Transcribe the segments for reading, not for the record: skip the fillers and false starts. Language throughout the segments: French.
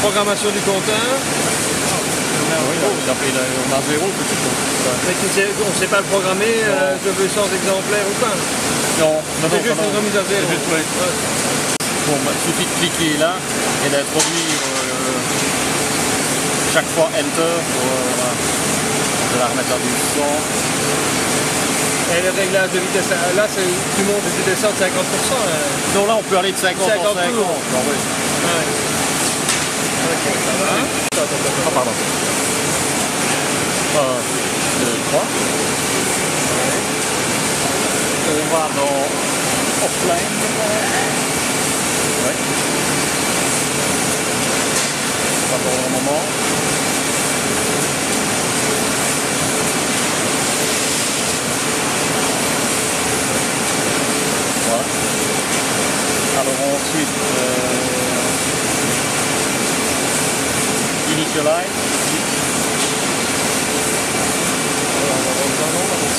Programmation du compteur. Oui, on a 0 tout de suite. Mais on ne sait pas le programmer, je veux 100 exemplaires ou pas. Non, C'est juste une remise à zéro. Juste, ouais. Bon, il suffit de cliquer là et d'introduire chaque fois Enter pour de la remettre à 1200. Et le réglage de vitesse, là tu montes et tu descends de 50%. Non, là on peut aller de 50 en 50. toujours. Non, oui. Ouais. Ok, ça va. Ah, pardon. 1, 2, 3. On va dans offline. Ouais. On va dans un moment. Voilà. Alors ensuite, initialize.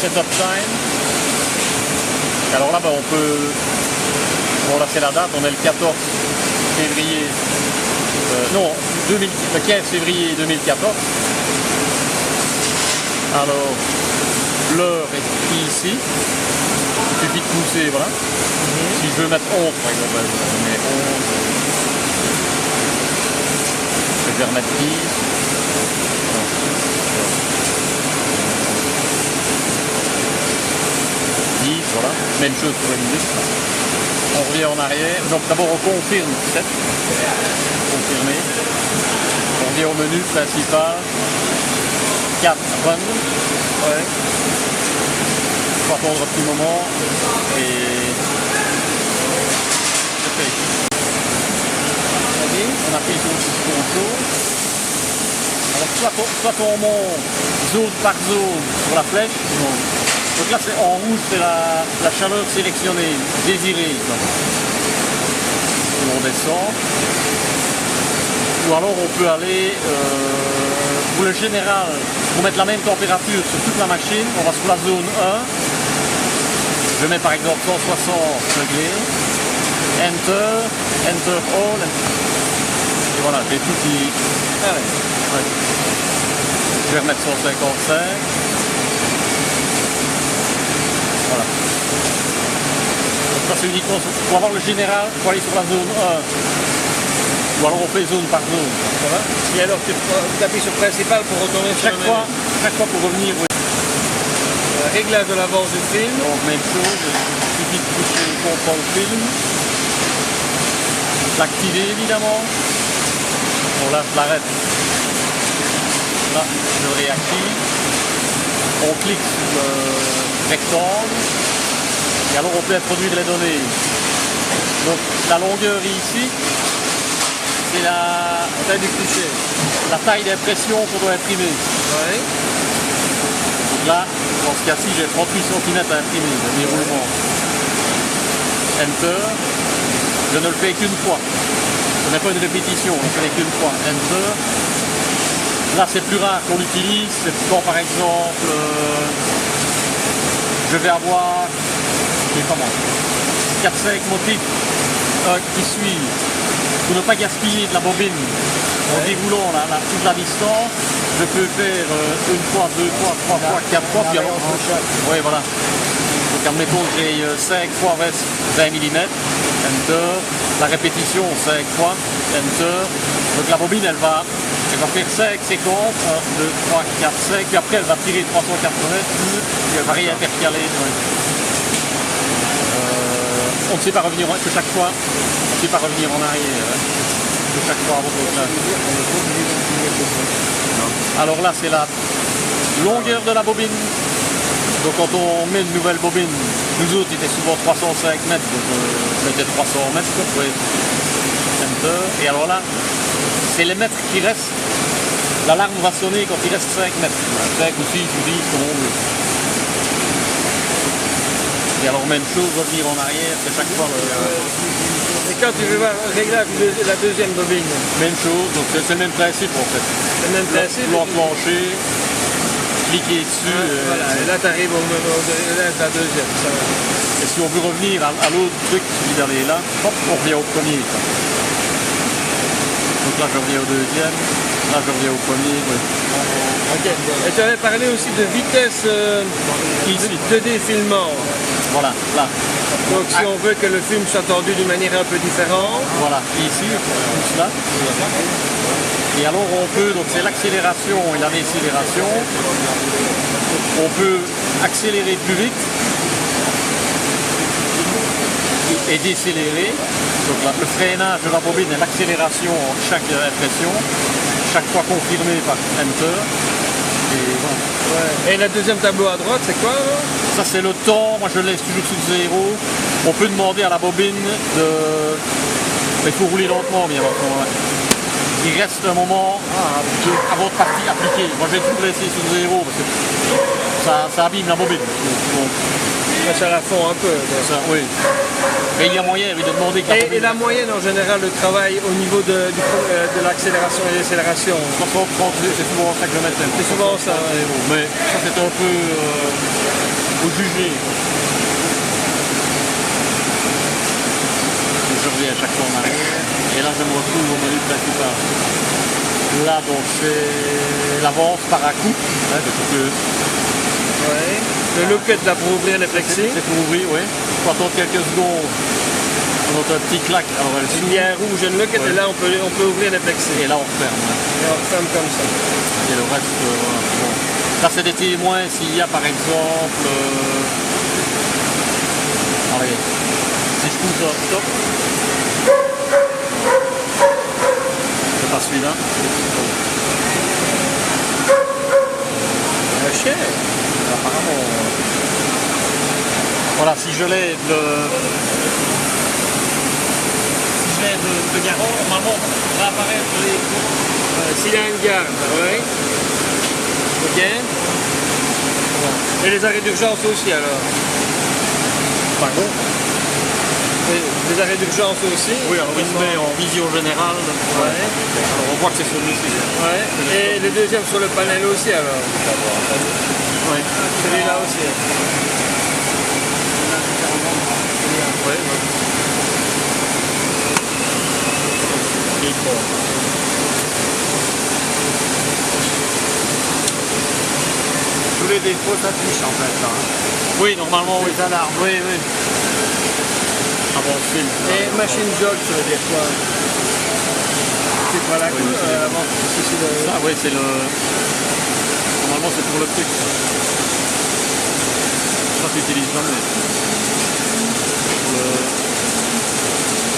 Setup time. Alors là, on peut. Bon, là c'est la date, on est le 14 février. Non, le 15 février 2014. Alors, l'heure est ici. Il suffit de pousser, voilà. Si je veux mettre 11, par exemple, je mets 11. Je vais remettre 10. Voilà, même chose pour la musique. On revient en arrière. Donc d'abord on confirme 7. Confirmé. On revient au menu principal. 4 run. Ouais. On va attendre un petit moment et c'est fait. On appuie sur le bouton chaud. Alors soit on monte zone par zone sur la flèche. Donc là, en rouge, c'est la chaleur sélectionnée, désirée. On descend. Ou alors on peut aller, pour le général, pour mettre la même température sur toute la machine, on va sur la zone 1. Je mets par exemple 160 degrés. Enter, Enter All. Et voilà, j'ai tout qui... Ah ouais. Ouais. Je vais remettre 155. Voilà. Donc ça c'est uniquement pour avoir le général, pour aller sur la zone 1. Ou alors on fait zone par zone. Voilà. Et alors tu appuies sur principal pour retourner sur chaque fois pour revenir. Oui. Réglage de l'avance du film. Donc même chose, il suffit de toucher contrôle film. L'activer évidemment. Bon là je l'arrête. Là je réactive. On clique sur le rectangle et alors on peut introduire les données. Donc la longueur ici, c'est la taille du cliché, la taille d'impression qu'on doit imprimer. Ouais. Donc là, dans ce cas-ci, j'ai 38 cm à imprimer, le déroulement. Enter, je ne le fais qu'une fois. Ce n'est pas une répétition, je ne le fais qu'une fois. Enter. Là c'est plus rare qu'on l'utilise, c'est quand par exemple je vais avoir 4-5 motifs qui suivent pour ne pas gaspiller de la bobine en déroulant toute la distance. Je peux faire une fois, deux fois, trois fois, quatre fois, puis alors oui, voilà. Donc admettons que j'ai 5 fois 20 mm, Enter, la répétition 5 fois, Enter. Donc la bobine elle va faire 5 séquences, 1, 2, 3, 4, 5, puis après elle va tirer 380, puis elle va réintercaler. Ouais. On ne sait pas revenir, que chaque fois, on ne sait pas revenir en arrière. Hein. Que chaque fois à votre place. Alors là c'est la longueur de la bobine. Donc quand on met une nouvelle bobine, nous autres il était souvent 305 mètres, donc on mettait 300 mètres, quoi, Enter. Et alors là, c'est les mètres qui restent. L'alarme va sonner quand il reste 5 mètres. 5 ou 6 ou 10, comme on veut. Et alors même chose, revenir en arrière, c'est chaque fois le... Et quand tu veux voir le réglage de la deuxième bobine? Même chose, donc c'est le même principe en fait. C'est le même principe. L'enclencher, cliquer dessus. Voilà, et là tu arrives au réglage de la deuxième. Ça va. Et si on veut revenir à l'autre truc, celui d'aller là, hop, on revient au premier. Quoi. Donc là je reviens au deuxième, là je reviens au premier. Oui. Ok. Et tu avais parlé aussi de vitesse Ici. de défilement. Voilà, là. Donc si on veut que le film soit tendu d'une manière un peu différente. Voilà, ici, tout cela. Et alors on peut, donc c'est l'accélération et la décélération. On peut accélérer plus vite et décélérer. Donc là, le freinage de la bobine et l'accélération en chaque impression, chaque fois confirmé par Enter. Et voilà. Ouais. Et le deuxième tableau à droite, c'est quoi là? Ça c'est le temps, moi je le laisse toujours sous zéro. On peut demander à la bobine de... Il faut rouler lentement bien maintenant. Ouais. Il reste un moment à votre partie appliquée. Moi je vais tout laisser sous zéro parce que ça abîme la bobine. Donc, Ça la fond un peu. ça, oui. Mais il y a moyen oui, de demander que la bobine... Et la moyenne en général de travail au niveau de l'accélération et l'accélération? 60, 30, c'est souvent ça que je mets. C'est souvent ça. Ouais. Mais ça c'est un peu au juger. Je reviens à chaque fois en arrière. Et là je me retrouve au menu principal. Là donc c'est l'avance par à coupe. Hein, Ouais. Le locket là pour ouvrir les plexis. c'est pour ouvrir, oui. Il faut attendre quelques secondes. On entend un petit clac. Alors elle Il s'ouvre. y a un rouge et le locket Ouais. et là on peut ouvrir les plexis. Et là on referme. Hein. Et on referme comme ça. Et le reste, voilà. Bon. Ça c'est des témoins s'il y a par exemple... Allez, si je pousse stop. C'est pas celui-là. Chien. Apparemment. Voilà, si je lève le... Si je lève le garrot, normalement, ça va apparaître les... S'il y a une garde, oui. Ok. Et les arrêts d'urgence aussi alors? Pardon? Les arrêts d'urgence aussi? Oui, alors il se met en vision générale. Ouais. Alors on voit que c'est celui-ci. Ouais. Et le deuxième sur le panel aussi alors? Oui. Celui-là aussi. Oui. Tous les défauts s'affichent en fait là. Oui, normalement, oui. Les alarmes. Oui, oui. Ah bon, film. Et machine jog, ça veut dire quoi? C'est pas la couleur avant. Ça, oui, c'est le... Normalement, c'est pour le truc. Ça, tu utilises jamais. Pour le...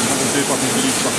Non, je ne sais pas que tu utilises pas.